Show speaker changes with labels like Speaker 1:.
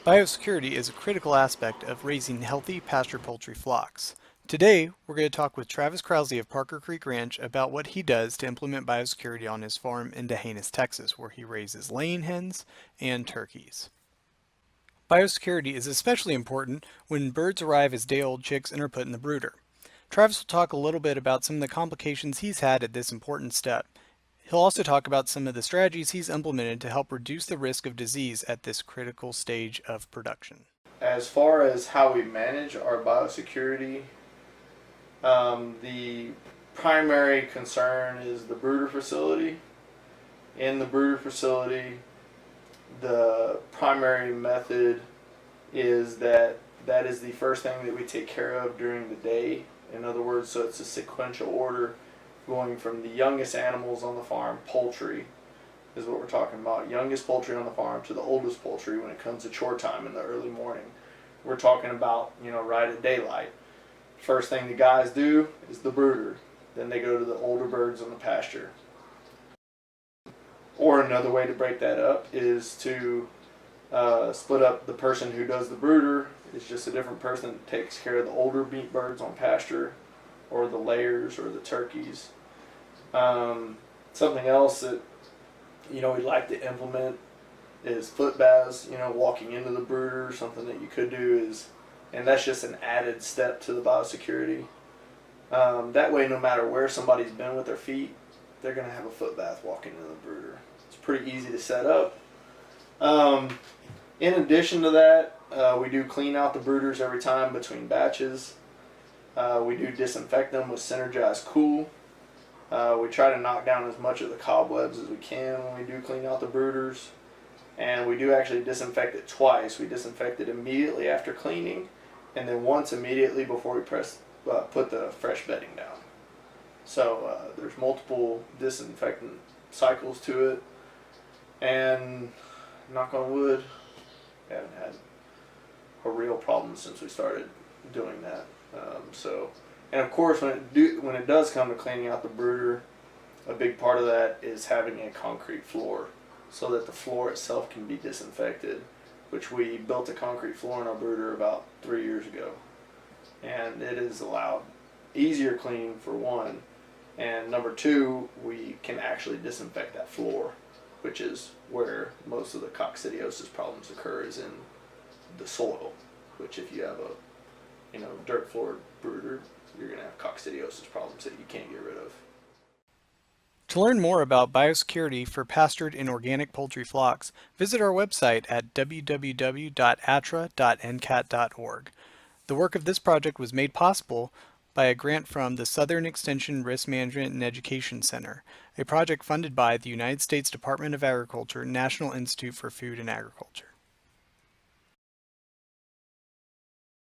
Speaker 1: Biosecurity is a critical aspect of raising healthy pasture poultry flocks. Today, we're going to talk with Travis Krause of Parker Creek Ranch about what he does to implement biosecurity on his farm in D'Hanis, Texas, where he raises laying hens and turkeys. Biosecurity is especially important when birds arrive as day-old chicks and are put in the brooder. Travis will talk a little bit about some of the complications he's had at this important step. He'll also talk about some of the strategies he's implemented to help reduce the risk of disease at this critical stage of production.
Speaker 2: As far as how we manage our biosecurity, the primary concern is the brooder facility. In the brooder facility, the primary method is that is the first thing that we take care of during the day. In other words, so it's a sequential order going from the youngest animals on the farm, poultry is what we're talking about, youngest poultry on the farm, to the oldest poultry when it comes to chore time in the early morning. We're talking about, right at daylight. First thing the guys do is the brooder. Then they go to the older birds on the pasture. Or another way to break that up is to split up. The person who does the brooder is just a different person that takes care of the older meat birds on pasture, or the layers, or the turkeys. Something else that we'd like to implement is foot baths. Walking into the brooder, something that you could do is, and that's just an added step to the biosecurity. That way, no matter where somebody's been with their feet, they're going to have a foot bath walking into the brooder. It's pretty easy to set up. In addition to that, we do clean out the brooders every time between batches. We do disinfect them with Synergized Cool. We try to knock down as much of the cobwebs as we can when we do clean out the brooders. And we do actually disinfect it twice. We disinfect it immediately after cleaning, and then once immediately before we put the fresh bedding down. So there's multiple disinfectant cycles to it. And knock on wood, we haven't had a real problem since we started doing that. And of course, when it does come to cleaning out the brooder, a big part of that is having a concrete floor, so that the floor itself can be disinfected, which we built a concrete floor in our brooder about 3 years ago. And it has allowed easier cleaning, for one, and number two, we can actually disinfect that floor, which is where most of the coccidiosis problems occur, is in the soil, which if you have a dirt floored brooder, you're going to have coccidiosis problems that you can't get rid of.
Speaker 1: To learn more about biosecurity for pastured and organic poultry flocks, visit our website at www.atra.ncat.org. The work of this project was made possible by a grant from the Southern Extension Risk Management and Education Center, a project funded by the United States Department of Agriculture, National Institute for Food and Agriculture.